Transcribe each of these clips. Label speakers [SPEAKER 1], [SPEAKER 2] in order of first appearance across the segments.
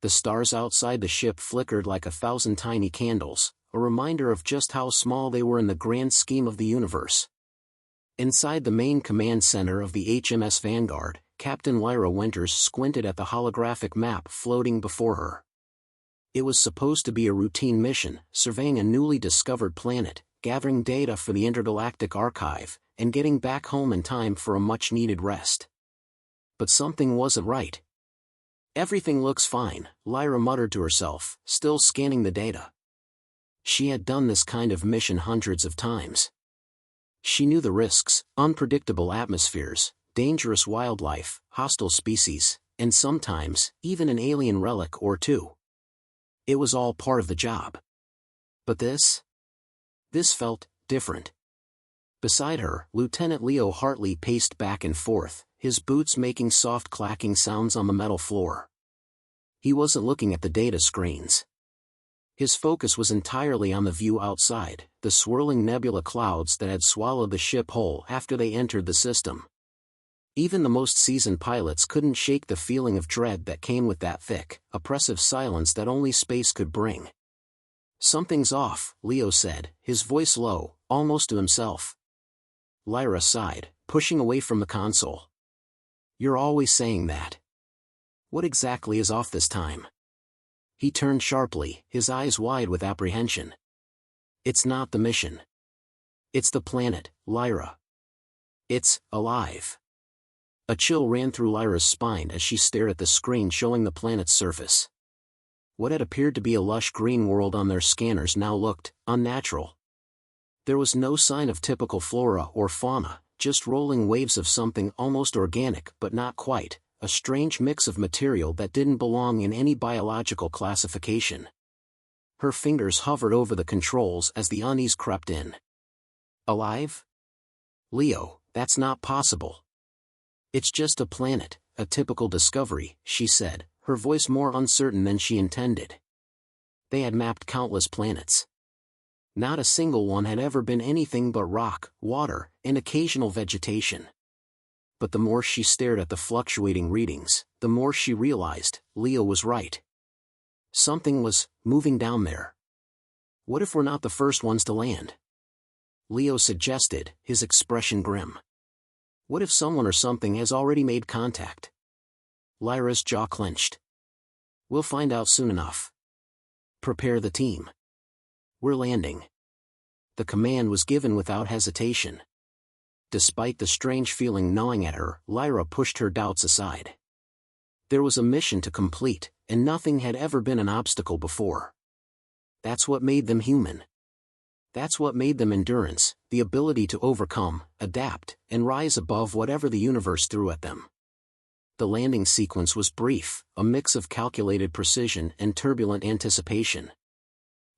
[SPEAKER 1] The stars outside the ship flickered like 1,000 tiny candles, a reminder of just how small they were in the grand scheme of the universe. Inside the main command center of the HMS Vanguard, Captain Lyra Winters squinted at the holographic map floating before her. It was supposed to be a routine mission, surveying a newly discovered planet, gathering data for the intergalactic archive, and getting back home in time for a much-needed rest. But something wasn't right. "Everything looks fine," Lyra muttered to herself, still scanning the data. She had done this kind of mission hundreds of times. She knew the risks: unpredictable atmospheres, dangerous wildlife, hostile species, and sometimes, even an alien relic or two. It was all part of the job. But this felt different. Beside her, Lieutenant Leo Hartley paced back and forth, his boots making soft clacking sounds on the metal floor. He wasn't looking at the data screens. His focus was entirely on the view outside, the swirling nebula clouds that had swallowed the ship whole after they entered the system. Even the most seasoned pilots couldn't shake the feeling of dread that came with that thick, oppressive silence that only space could bring. "Something's off," Leo said, his voice low, almost to himself. Lyra sighed, pushing away from the console. "You're always saying that. What exactly is off this time?" He turned sharply, his eyes wide with apprehension. "It's not the mission. It's the planet, Lyra. It's alive." A chill ran through Lyra's spine as she stared at the screen showing the planet's surface. What had appeared to be a lush green world on their scanners now looked unnatural. There was no sign of typical flora or fauna, just rolling waves of something almost organic but not quite, a strange mix of material that didn't belong in any biological classification. Her fingers hovered over the controls as the unease crept in. "Alive? Leo, that's not possible. It's just a planet, a typical discovery," she said, her voice more uncertain than she intended. They had mapped countless planets. Not a single one had ever been anything but rock, water, and occasional vegetation. But the more she stared at the fluctuating readings, the more she realized Leo was right. Something was moving down there. "What if we're not the first ones to land?" Leo suggested, his expression grim. "What if someone or something has already made contact?" Lyra's jaw clenched. "We'll find out soon enough. Prepare the team. We're landing." The command was given without hesitation. Despite the strange feeling gnawing at her, Lyra pushed her doubts aside. There was a mission to complete, and nothing had ever been an obstacle before. That's what made them human. That's what made them endurance, the ability to overcome, adapt, and rise above whatever the universe threw at them. The landing sequence was brief, a mix of calculated precision and turbulent anticipation.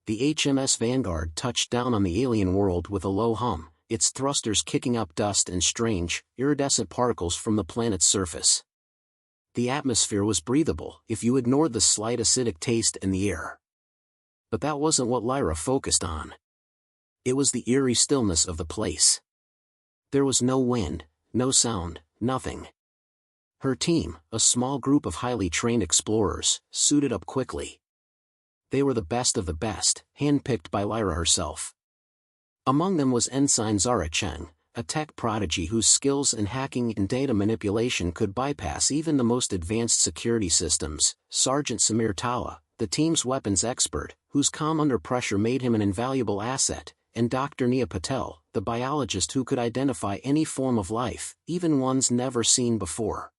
[SPEAKER 1] The HMS Vanguard touched down on the alien world with a low hum, its thrusters kicking up dust and strange, iridescent particles from the planet's surface. The atmosphere was breathable if you ignored the slight acidic taste in the air. But that wasn't what Lyra focused on. It was the eerie stillness of the place. There was no wind, no sound, nothing. Her team, a small group of highly trained explorers, suited up quickly. They were the best of the best, handpicked by Lyra herself. Among them was Ensign Zara Cheng, a tech prodigy whose skills in hacking and data manipulation could bypass even the most advanced security systems, Sergeant Samir Tala, the team's weapons expert, whose calm under pressure made him an invaluable asset, and Dr. Nia Patel, the biologist who could identify any form of life, even ones never seen before.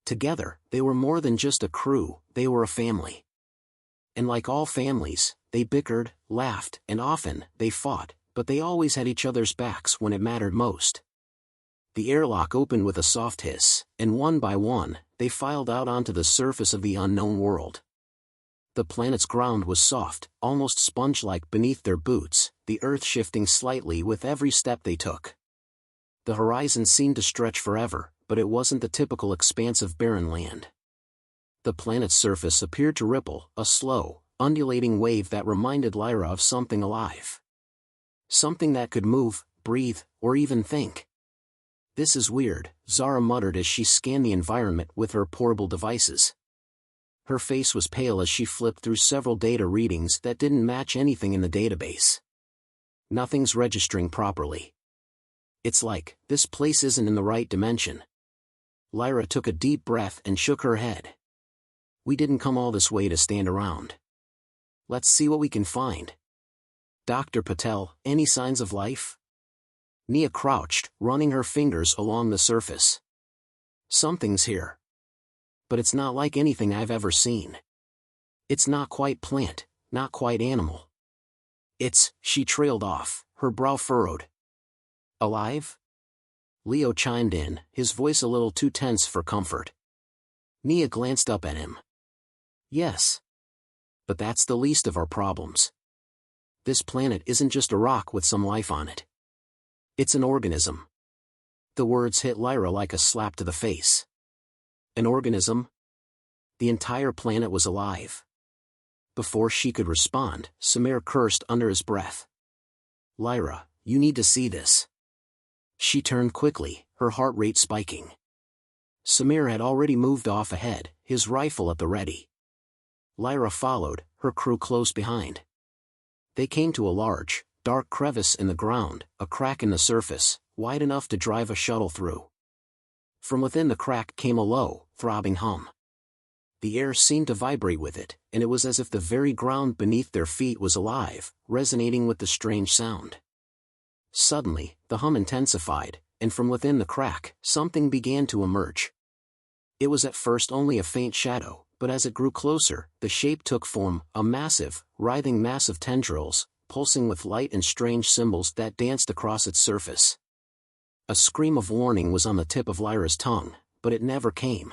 [SPEAKER 1] Together, they were more than just a crew, they were a family. And like all families, they bickered, laughed, and often, they fought, but they always had each other's backs when it mattered most. The airlock opened with a soft hiss, and one by one, they filed out onto the surface of the unknown world. The planet's ground was soft, almost sponge-like beneath their boots, the earth shifting slightly with every step they took. The horizon seemed to stretch forever, but it wasn't the typical expanse of barren land. The planet's surface appeared to ripple, a slow, undulating wave that reminded Lyra of something alive. Something that could move, breathe, or even think. "This is weird," Zara muttered as she scanned the environment with her portable devices. Her face was pale as she flipped through several data readings that didn't match anything in the database. Nothing's registering properly. It's like, this place isn't in the right dimension. Lyra took a deep breath and shook her head. We didn't come all this way to stand around. Let's see what we can find. Dr. Patel, any signs of life? Nia crouched, running her fingers along the surface. Something's here. But it's not like anything I've ever seen. It's not quite plant, not quite animal. She trailed off, her brow furrowed. Alive? Leo chimed in, his voice a little too tense for comfort. Nia glanced up at him. Yes. But that's the least of our problems. This planet isn't just a rock with some life on it. It's an organism. The words hit Lyra like a slap to the face. An organism? The entire planet was alive. Before she could respond, Samir cursed under his breath. Lyra, you need to see this. She turned quickly, her heart rate spiking. Samir had already moved off ahead, his rifle at the ready. Lyra followed, her crew close behind. They came to a large, dark crevice in the ground, a crack in the surface, wide enough to drive a shuttle through. From within the crack came a low, throbbing hum. The air seemed to vibrate with it, and it was as if the very ground beneath their feet was alive, resonating with the strange sound. Suddenly, the hum intensified, and from within the crack, something began to emerge. It was at first only a faint shadow, but as it grew closer, the shape took form, a massive, writhing mass of tendrils, pulsing with light and strange symbols that danced across its surface. A scream of warning was on the tip of Lyra's tongue, but it never came.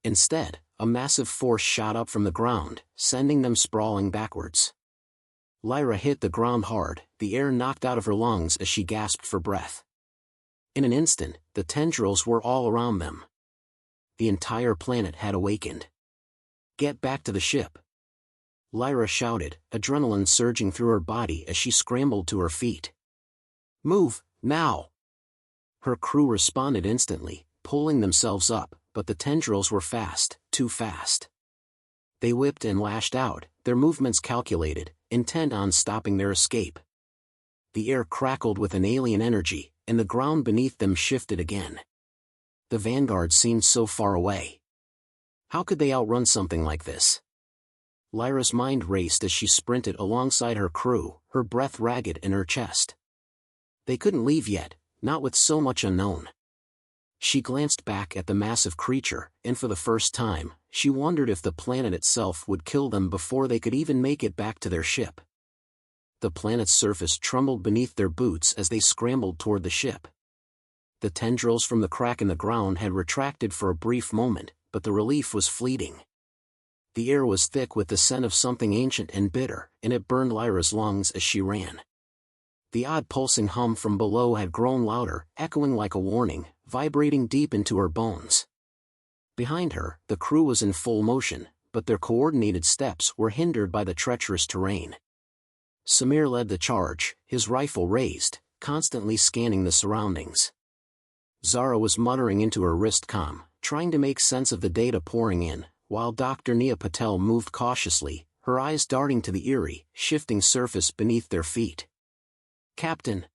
[SPEAKER 1] Instead, a massive force shot up from the ground, sending them sprawling backwards. Lyra hit the ground hard, the air knocked out of her lungs as she gasped for breath. In an instant, the tendrils were all around them. The entire planet had awakened. Get back to the ship. Lyra shouted, adrenaline surging through her body as she scrambled to her feet. Move, now! Her crew responded instantly, pulling themselves up, but the tendrils were fast, too fast. They whipped and lashed out, their movements calculated, intent on stopping their escape. The air crackled with an alien energy, and the ground beneath them shifted again. The vanguard seemed so far away. How could they outrun something like this? Lyra's mind raced as she sprinted alongside her crew, her breath ragged in her chest. They couldn't leave yet, not with so much unknown. She glanced back at the massive creature, and for the first time, she wondered if the planet itself would kill them before they could even make it back to their ship. The planet's surface trembled beneath their boots as they scrambled toward the ship. The tendrils from the crack in the ground had retracted for a brief moment, but the relief was fleeting. The air was thick with the scent of something ancient and bitter, and it burned Lyra's lungs as she ran. The odd pulsing hum from below had grown louder, echoing like a warning, vibrating deep into her bones. Behind her, the crew was in full motion, but their coordinated steps were hindered by the treacherous terrain. Samir led the charge, his rifle raised, constantly scanning the surroundings. Zara was muttering into her wrist comm, trying to make sense of the data pouring in, while Dr. Nia Patel moved cautiously, her eyes darting to the eerie, shifting surface beneath their feet. Captain!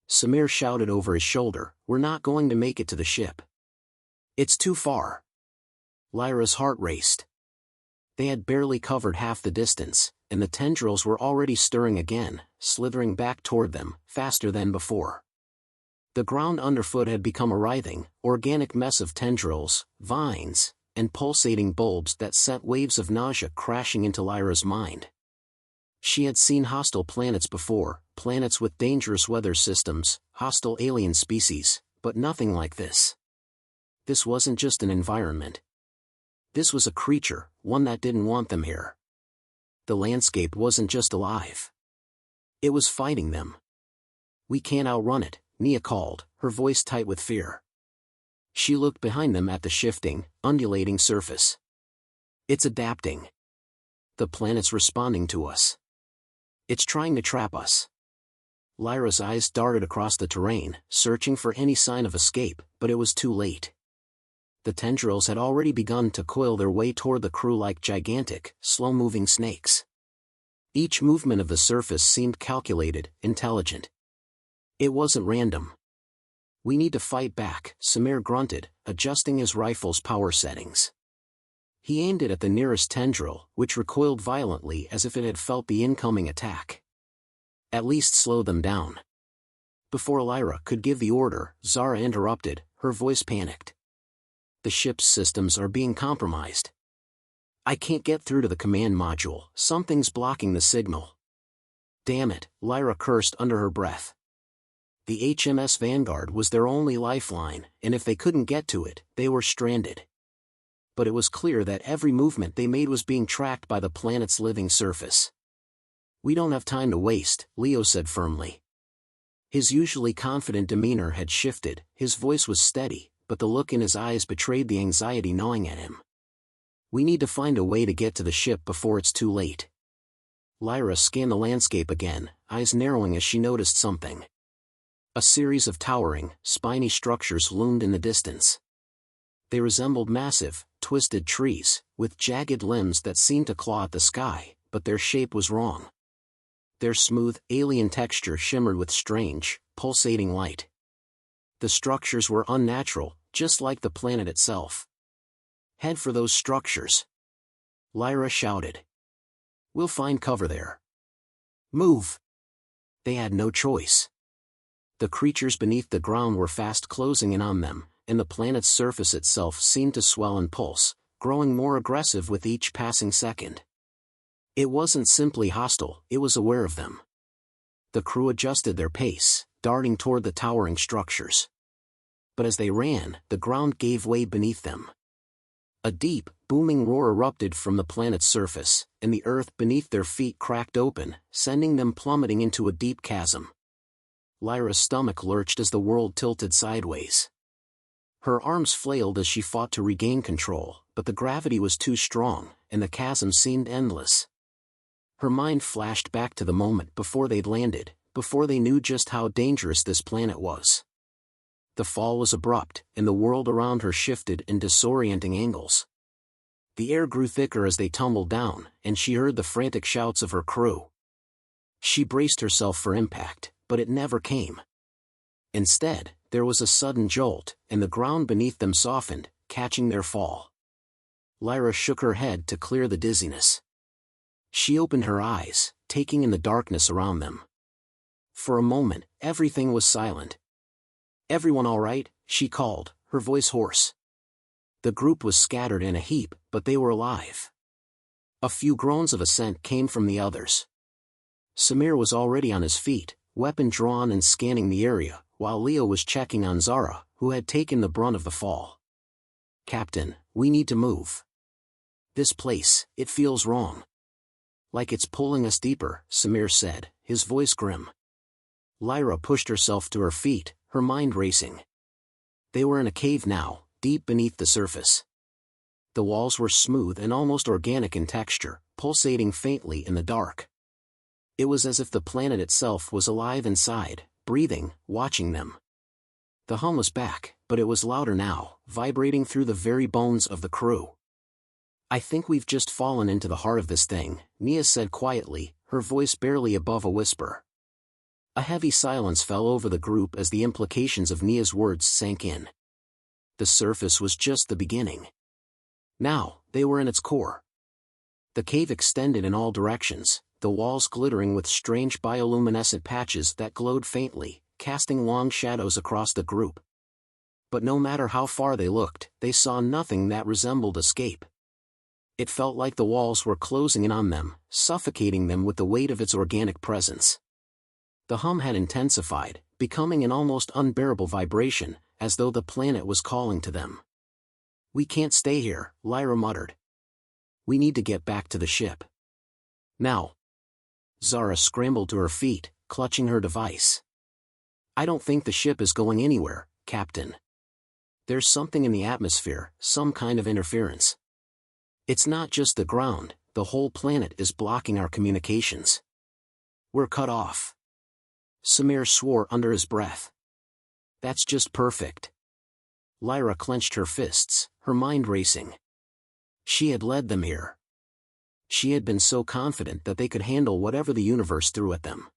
[SPEAKER 1] Samir shouted over his shoulder, we're not going to make it to the ship. It's too far. Lyra's heart raced. They had barely covered half the distance, and the tendrils were already stirring again, slithering back toward them, faster than before. The ground underfoot had become a writhing, organic mess of tendrils, vines, and pulsating bulbs that sent waves of nausea crashing into Lyra's mind. She had seen hostile planets before, planets with dangerous weather systems, hostile alien species, but nothing like this. This wasn't just an environment. This was a creature, one that didn't want them here. The landscape wasn't just alive. It was fighting them. We can't outrun it, Nia called, her voice tight with fear. She looked behind them at the shifting, undulating surface. It's adapting. The planet's responding to us. It's trying to trap us. Lyra's eyes darted across the terrain, searching for any sign of escape, but it was too late. The tendrils had already begun to coil their way toward the crew like gigantic, slow-moving snakes. Each movement of the surface seemed calculated, intelligent. It wasn't random. "We need to fight back," Samir grunted, adjusting his rifle's power settings. He aimed it at the nearest tendril, which recoiled violently as if it had felt the incoming attack. "At least slow them down." Before Lyra could give the order, Zara interrupted, her voice panicked. "The ship's systems are being compromised. I can't get through to the command module, something's blocking the signal." "Damn it," Lyra cursed under her breath. The HMS Vanguard was their only lifeline, and if they couldn't get to it, they were stranded. But it was clear that every movement they made was being tracked by the planet's living surface. "We don't have time to waste," Leo said firmly. His usually confident demeanor had shifted, his voice was steady, but the look in his eyes betrayed the anxiety gnawing at him. "We need to find a way to get to the ship before it's too late." Lyra scanned the landscape again, eyes narrowing as she noticed something. A series of towering, spiny structures loomed in the distance. They resembled massive, twisted trees, with jagged limbs that seemed to claw at the sky, but their shape was wrong. Their smooth, alien texture shimmered with strange, pulsating light. The structures were unnatural, just like the planet itself. "Head for those structures," Lyra shouted. "We'll find cover there." "Move!" They had no choice. The creatures beneath the ground were fast closing in on them, and the planet's surface itself seemed to swell and pulse, growing more aggressive with each passing second. It wasn't simply hostile, it was aware of them. The crew adjusted their pace, darting toward the towering structures. But as they ran, the ground gave way beneath them. A deep, booming roar erupted from the planet's surface, and the earth beneath their feet cracked open, sending them plummeting into a deep chasm. Lyra's stomach lurched as the world tilted sideways. Her arms flailed as she fought to regain control, but the gravity was too strong, and the chasm seemed endless. Her mind flashed back to the moment before they'd landed, before they knew just how dangerous this planet was. The fall was abrupt, and the world around her shifted in disorienting angles. The air grew thicker as they tumbled down, and she heard the frantic shouts of her crew. She braced herself for impact, but it never came. Instead, there was a sudden jolt, and the ground beneath them softened, catching their fall. Lyra shook her head to clear the dizziness. She opened her eyes, taking in the darkness around them. For a moment, everything was silent. "Everyone all right?" she called, her voice hoarse. The group was scattered in a heap, but they were alive. A few groans of assent came from the others. Samir was already on his feet, weapon drawn and scanning the area, while Leo was checking on Zara, who had taken the brunt of the fall. "Captain, we need to move. This place, it feels wrong." "Like it's pulling us deeper," Samir said, his voice grim. Lyra pushed herself to her feet, her mind racing. They were in a cave now, deep beneath the surface. The walls were smooth and almost organic in texture, pulsating faintly in the dark. It was as if the planet itself was alive inside, breathing, watching them. The hum was back, but it was louder now, vibrating through the very bones of the crew. "I think we've just fallen into the heart of this thing," Nia said quietly, her voice barely above a whisper. A heavy silence fell over the group as the implications of Nia's words sank in. The surface was just the beginning. Now, they were in its core. The cave extended in all directions, the walls glittering with strange bioluminescent patches that glowed faintly, casting long shadows across the group. But no matter how far they looked, they saw nothing that resembled escape. It felt like the walls were closing in on them, suffocating them with the weight of its organic presence. The hum had intensified, becoming an almost unbearable vibration, as though the planet was calling to them. "We can't stay here," Lyra muttered. "We need to get back to the ship. Now." Zara scrambled to her feet, clutching her device. "I don't think the ship is going anywhere, Captain. There's something in the atmosphere, some kind of interference. It's not just the ground, the whole planet is blocking our communications. We're cut off." Samir swore under his breath. "That's just perfect." Lyra clenched her fists, her mind racing. She had led them here. She had been so confident that they could handle whatever the universe threw at them.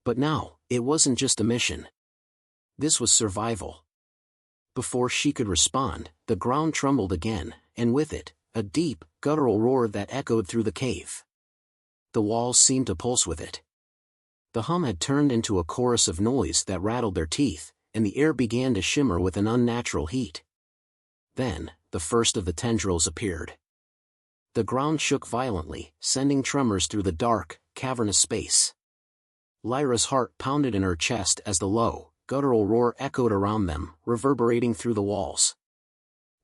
[SPEAKER 1] But now, it wasn't just a mission. This was survival. Before she could respond, the ground trembled again, and with it, a deep, guttural roar that echoed through the cave. The walls seemed to pulse with it. The hum had turned into a chorus of noise that rattled their teeth, and the air began to shimmer with an unnatural heat. Then, the first of the tendrils appeared. The ground shook violently, sending tremors through the dark, cavernous space. Lyra's heart pounded in her chest as the low, guttural roar echoed around them, reverberating through the walls.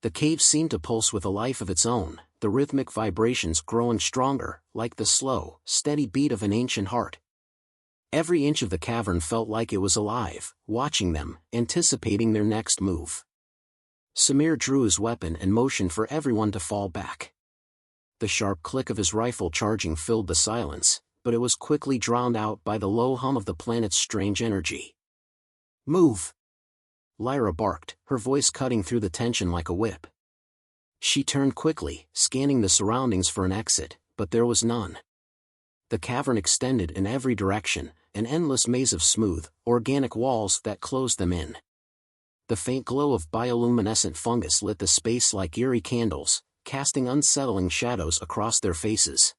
[SPEAKER 1] The cave seemed to pulse with a life of its own, the rhythmic vibrations growing stronger, like the slow, steady beat of an ancient heart. Every inch of the cavern felt like it was alive, watching them, anticipating their next move. Samir drew his weapon and motioned for everyone to fall back. The sharp click of his rifle charging filled the silence, but it was quickly drowned out by the low hum of the planet's strange energy. "Move!" Lyra barked, her voice cutting through the tension like a whip. She turned quickly, scanning the surroundings for an exit, but there was none. The cavern extended in every direction, an endless maze of smooth, organic walls that closed them in. The faint glow of bioluminescent fungus lit the space like eerie candles, casting unsettling shadows across their faces.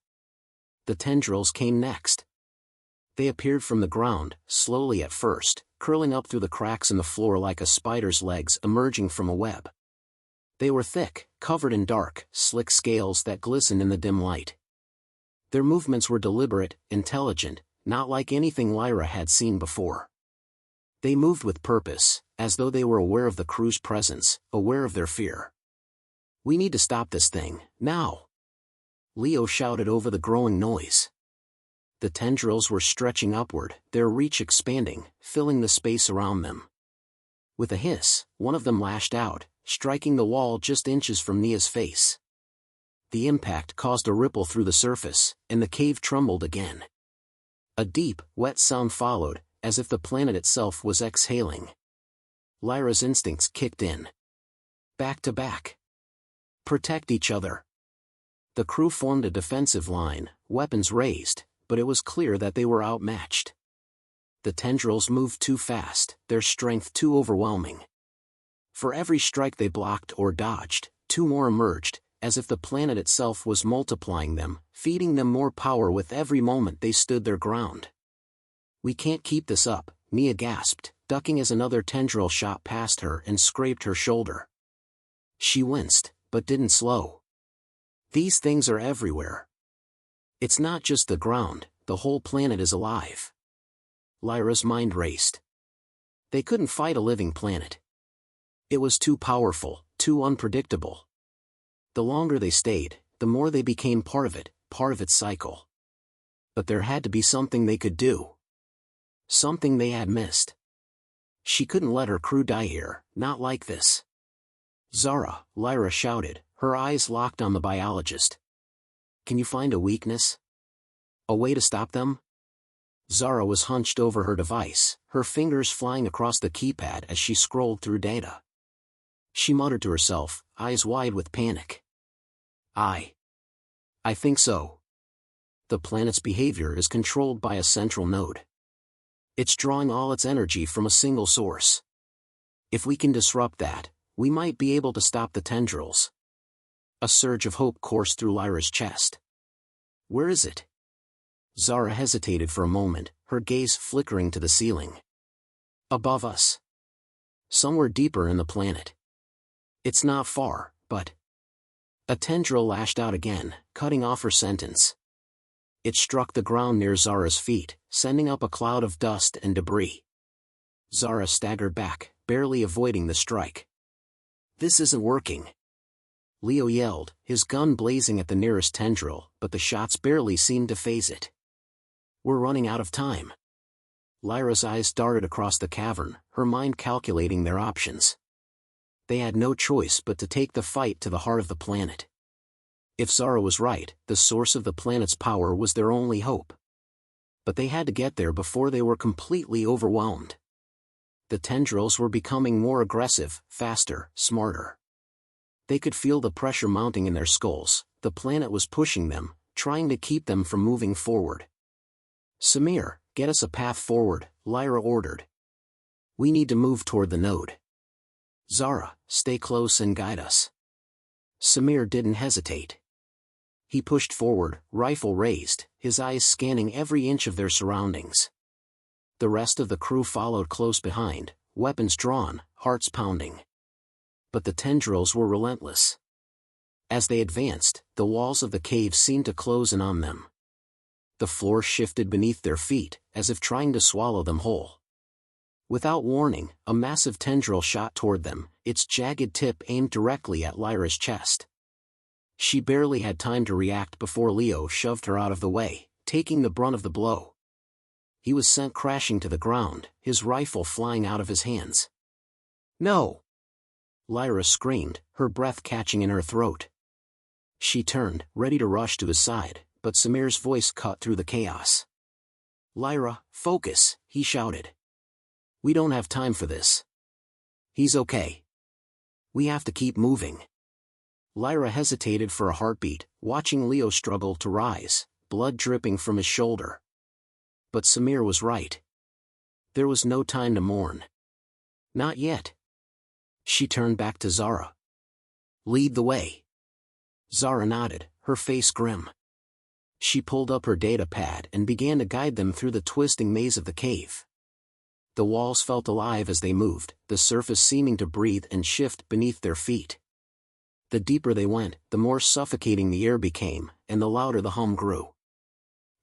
[SPEAKER 1] The tendrils came next. They appeared from the ground, slowly at first, curling up through the cracks in the floor like a spider's legs emerging from a web. They were thick, covered in dark, slick scales that glistened in the dim light. Their movements were deliberate, intelligent, not like anything Lyra had seen before. They moved with purpose, as though they were aware of the crew's presence, aware of their fear. "We need to stop this thing, now!" Leo shouted over the growing noise. The tendrils were stretching upward, their reach expanding, filling the space around them. With a hiss, one of them lashed out, striking the wall just inches from Nia's face. The impact caused a ripple through the surface, and the cave trembled again. A deep, wet sound followed, as if the planet itself was exhaling. Lyra's instincts kicked in. Back to back. Protect each other. The crew formed a defensive line, weapons raised, but it was clear that they were outmatched. The tendrils moved too fast, their strength too overwhelming. For every strike they blocked or dodged, two more emerged, as if the planet itself was multiplying them, feeding them more power with every moment they stood their ground. "We can't keep this up," Nia gasped, ducking as another tendril shot past her and scraped her shoulder. She winced, but didn't slow. These things are everywhere. It's not just the ground, the whole planet is alive. Lyra's mind raced. They couldn't fight a living planet. It was too powerful, too unpredictable. The longer they stayed, the more they became part of its cycle. But there had to be something they could do. Something they had missed. She couldn't let her crew die here, not like this. "Zara," Lyra shouted, her eyes locked on the biologist. "Can you find a weakness? A way to stop them?" Zara was hunched over her device, her fingers flying across the keypad as she scrolled through data. She muttered to herself, eyes wide with panic. I think so. The planet's behavior is controlled by a central node. It's drawing all its energy from a single source. If we can disrupt that, we might be able to stop the tendrils." A surge of hope coursed through Lyra's chest. "Where is it?" Zara hesitated for a moment, her gaze flickering to the ceiling. "Above us. Somewhere deeper in the planet. It's not far, but..." A tendril lashed out again, cutting off her sentence. It struck the ground near Zara's feet, sending up a cloud of dust and debris. Zara staggered back, barely avoiding the strike. "This isn't working." Leo yelled, his gun blazing at the nearest tendril, but the shots barely seemed to faze it. "We're running out of time." Lyra's eyes darted across the cavern, her mind calculating their options. They had no choice but to take the fight to the heart of the planet. If Zara was right, the source of the planet's power was their only hope. But they had to get there before they were completely overwhelmed. The tendrils were becoming more aggressive, faster, smarter. They could feel the pressure mounting in their skulls. The planet was pushing them, trying to keep them from moving forward. "Samir, get us a path forward," Lyra ordered. "We need to move toward the node." "Zara, stay close and guide us." Samir didn't hesitate. He pushed forward, rifle raised, his eyes scanning every inch of their surroundings. The rest of the crew followed close behind, weapons drawn, hearts pounding. But the tendrils were relentless. As they advanced, the walls of the cave seemed to close in on them. The floor shifted beneath their feet, as if trying to swallow them whole. Without warning, a massive tendril shot toward them, its jagged tip aimed directly at Lyra's chest. She barely had time to react before Leo shoved her out of the way, taking the brunt of the blow. He was sent crashing to the ground, his rifle flying out of his hands. "No!" Lyra screamed, her breath catching in her throat. She turned, ready to rush to his side, but Samir's voice cut through the chaos. "Lyra, focus," he shouted. "We don't have time for this." "He's okay. We have to keep moving." Lyra hesitated for a heartbeat, watching Leo struggle to rise, blood dripping from his shoulder. But Samir was right. There was no time to mourn. Not yet. She turned back to Zara. "Lead the way." Zara nodded, her face grim. She pulled up her data pad and began to guide them through the twisting maze of the cave. The walls felt alive as they moved, the surface seeming to breathe and shift beneath their feet. The deeper they went, the more suffocating the air became, and the louder the hum grew.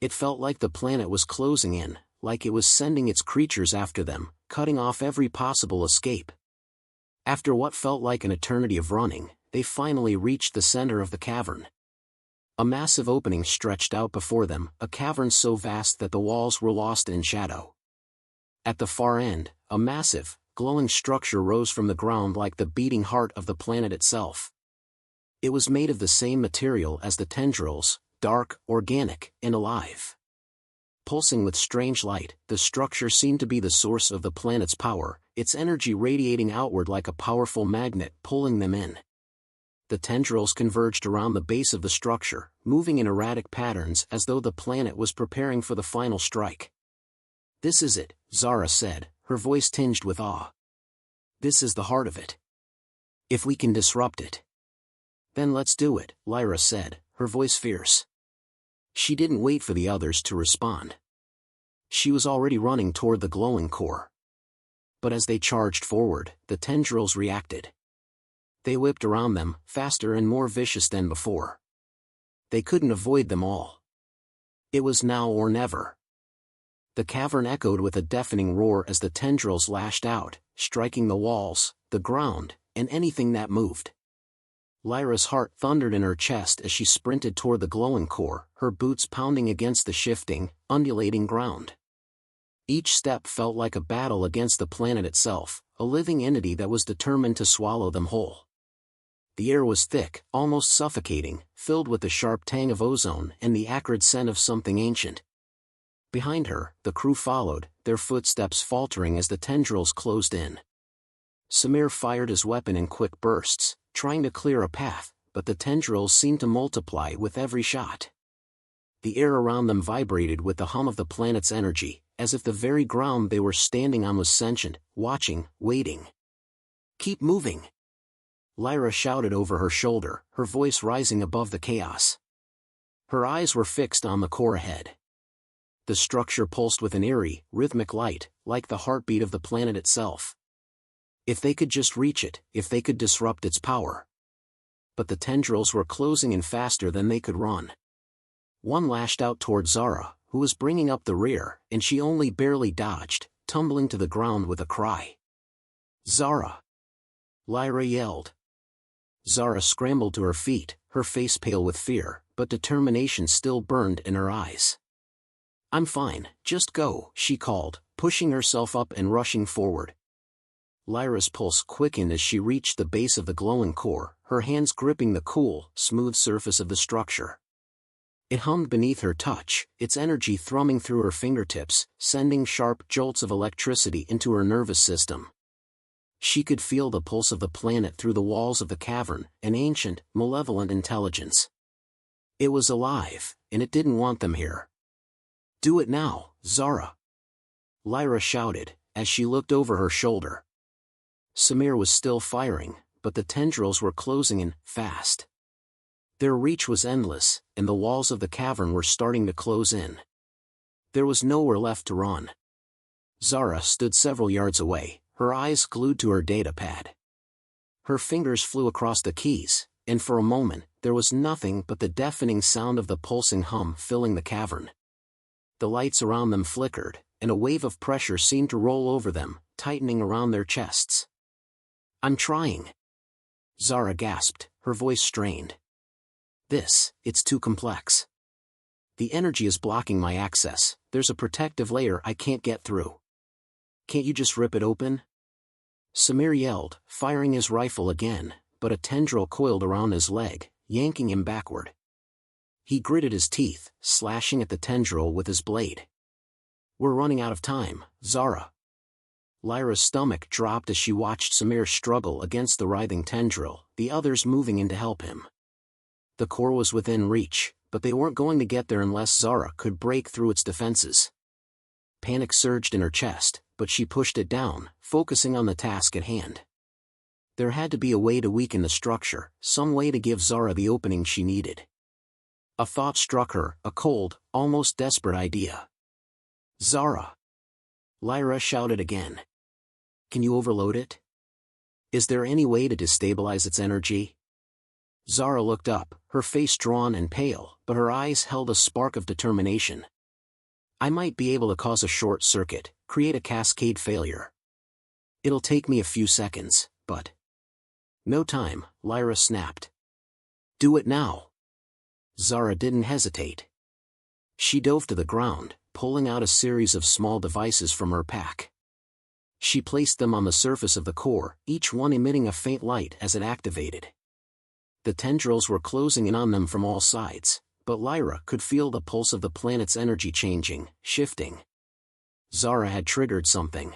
[SPEAKER 1] It felt like the planet was closing in, like it was sending its creatures after them, cutting off every possible escape. After what felt like an eternity of running, they finally reached the center of the cavern. A massive opening stretched out before them, a cavern so vast that the walls were lost in shadow. At the far end, a massive, glowing structure rose from the ground like the beating heart of the planet itself. It was made of the same material as the tendrils, dark, organic, and alive. Pulsing with strange light, the structure seemed to be the source of the planet's power, its energy radiating outward like a powerful magnet pulling them in. The tendrils converged around the base of the structure, moving in erratic patterns as though the planet was preparing for the final strike. "This is it," Zara said, her voice tinged with awe. "This is the heart of it. If we can disrupt it." "Then let's do it," Lyra said, her voice fierce. She didn't wait for the others to respond. She was already running toward the glowing core. But as they charged forward, the tendrils reacted. They whipped around them, faster and more vicious than before. They couldn't avoid them all. It was now or never. The cavern echoed with a deafening roar as the tendrils lashed out, striking the walls, the ground, and anything that moved. Lyra's heart thundered in her chest as she sprinted toward the glowing core, her boots pounding against the shifting, undulating ground. Each step felt like a battle against the planet itself, a living entity that was determined to swallow them whole. The air was thick, almost suffocating, filled with the sharp tang of ozone and the acrid scent of something ancient. Behind her, the crew followed, their footsteps faltering as the tendrils closed in. Samir fired his weapon in quick bursts, trying to clear a path, but the tendrils seemed to multiply with every shot. The air around them vibrated with the hum of the planet's energy, as if the very ground they were standing on was sentient, watching, waiting. "Keep moving!" Lyra shouted over her shoulder, her voice rising above the chaos. Her eyes were fixed on the core ahead. The structure pulsed with an eerie, rhythmic light, like the heartbeat of the planet itself. If they could just reach it, if they could disrupt its power. But the tendrils were closing in faster than they could run. One lashed out toward Zara, who was bringing up the rear, and she only barely dodged, tumbling to the ground with a cry. "Zara!" Lyra yelled. Zara scrambled to her feet, her face pale with fear, but determination still burned in her eyes. "I'm fine, just go," she called, pushing herself up and rushing forward. Lyra's pulse quickened as she reached the base of the glowing core, her hands gripping the cool, smooth surface of the structure. It hummed beneath her touch, its energy thrumming through her fingertips, sending sharp jolts of electricity into her nervous system. She could feel the pulse of the planet through the walls of the cavern, an ancient, malevolent intelligence. It was alive, and it didn't want them here. "Do it now, Zara!" Lyra shouted, as she looked over her shoulder. Samir was still firing, but the tendrils were closing in, fast. Their reach was endless, and the walls of the cavern were starting to close in. There was nowhere left to run. Zara stood several yards away, her eyes glued to her datapad. Her fingers flew across the keys, and for a moment, there was nothing but the deafening sound of the pulsing hum filling the cavern. The lights around them flickered, and a wave of pressure seemed to roll over them, tightening around their chests. "I'm trying," Zara gasped, her voice strained. It's too complex. The energy is blocking my access, there's a protective layer I can't get through. Can't you just rip it open?" Samir yelled, firing his rifle again, but a tendril coiled around his leg, yanking him backward. He gritted his teeth, slashing at the tendril with his blade. "We're running out of time, Zara." Lyra's stomach dropped as she watched Samir struggle against the writhing tendril, the others moving in to help him. The core was within reach, but they weren't going to get there unless Zara could break through its defenses. Panic surged in her chest, but she pushed it down, focusing on the task at hand. There had to be a way to weaken the structure, some way to give Zara the opening she needed. A thought struck her, a cold, almost desperate idea. "Zara!" Lyra shouted again. "Can you overload it? Is there any way to destabilize its energy?" Zara looked up, her face drawn and pale, but her eyes held a spark of determination. "I might be able to cause a short circuit, create a cascade failure. It'll take me a few seconds, but—" "No time," Lyra snapped. "Do it now." Zara didn't hesitate. She dove to the ground, pulling out a series of small devices from her pack. She placed them on the surface of the core, each one emitting a faint light as it activated. The tendrils were closing in on them from all sides, but Lyra could feel the pulse of the planet's energy changing, shifting. Zara had triggered something.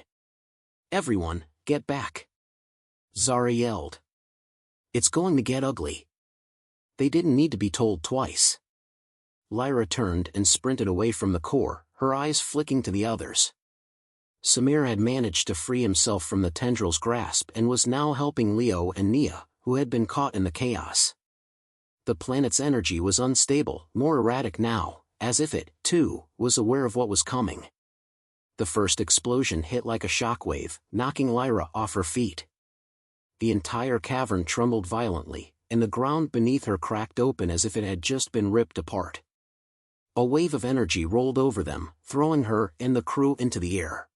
[SPEAKER 1] "Everyone, get back!" Zara yelled. "It's going to get ugly." They didn't need to be told twice. Lyra turned and sprinted away from the core, her eyes flicking to the others. Samir had managed to free himself from the tendril's grasp and was now helping Leo and Nia, who had been caught in the chaos. The planet's energy was unstable, more erratic now, as if it, too, was aware of what was coming. The first explosion hit like a shockwave, knocking Lyra off her feet. The entire cavern trembled violently, and the ground beneath her cracked open as if it had just been ripped apart. A wave of energy rolled over them, throwing her and the crew into the air.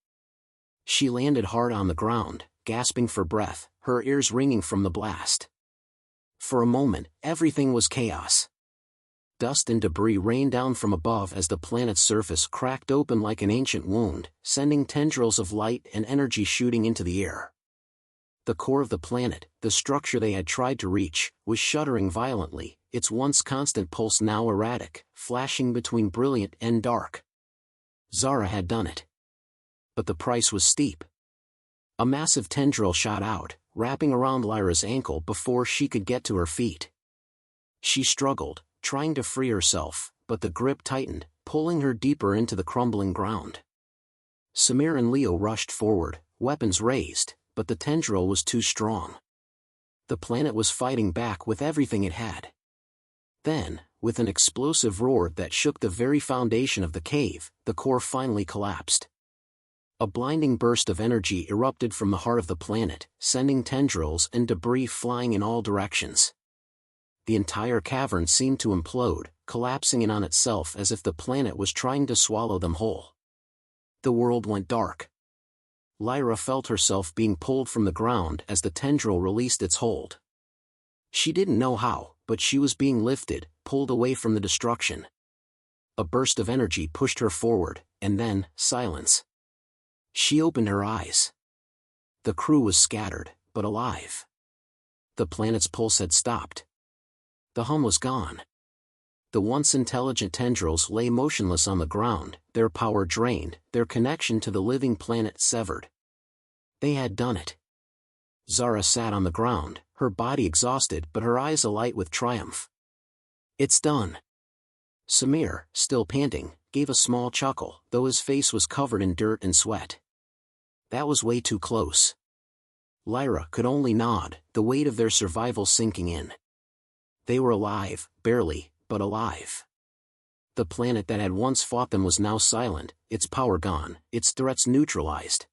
[SPEAKER 1] She landed hard on the ground, gasping for breath, her ears ringing from the blast. For a moment, everything was chaos. Dust and debris rained down from above as the planet's surface cracked open like an ancient wound, sending tendrils of light and energy shooting into the air. The core of the planet, the structure they had tried to reach, was shuddering violently, its once constant pulse now erratic, flashing between brilliant and dark. Zara had done it. But the price was steep. A massive tendril shot out, wrapping around Lyra's ankle before she could get to her feet. She struggled, trying to free herself, but the grip tightened, pulling her deeper into the crumbling ground. Samir and Leo rushed forward, weapons raised, but the tendril was too strong. The planet was fighting back with everything it had. Then, with an explosive roar that shook the very foundation of the cave, the core finally collapsed. A blinding burst of energy erupted from the heart of the planet, sending tendrils and debris flying in all directions. The entire cavern seemed to implode, collapsing in on itself as if the planet was trying to swallow them whole. The world went dark. Lyra felt herself being pulled from the ground as the tendril released its hold. She didn't know how, but she was being lifted, pulled away from the destruction. A burst of energy pushed her forward, and then, silence. She opened her eyes. The crew was scattered, but alive. The planet's pulse had stopped. The hum was gone. The once intelligent tendrils lay motionless on the ground, their power drained, their connection to the living planet severed. They had done it. Zara sat on the ground, her body exhausted but her eyes alight with triumph. It's done. Samir, still panting, gave a small chuckle, though his face was covered in dirt and sweat. That was way too close. Lyra could only nod, the weight of their survival sinking in. They were alive, barely, but alive. The planet that had once fought them was now silent, its power gone, its threats neutralized.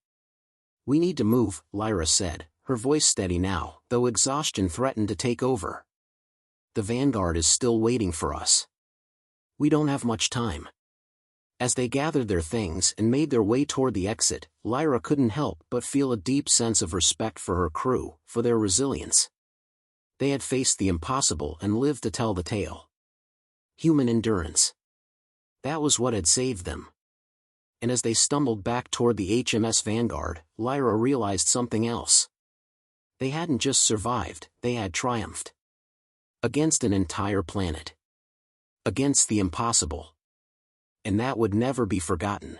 [SPEAKER 1] We need to move, Lyra said, her voice steady now, though exhaustion threatened to take over. The Vanguard is still waiting for us. We don't have much time. As they gathered their things and made their way toward the exit, Lyra couldn't help but feel a deep sense of respect for her crew, for their resilience. They had faced the impossible and lived to tell the tale. Human endurance. That was what had saved them. And as they stumbled back toward the HMS Vanguard, Lyra realized something else. They hadn't just survived, they had triumphed. Against an entire planet. Against the impossible. And that would never be forgotten.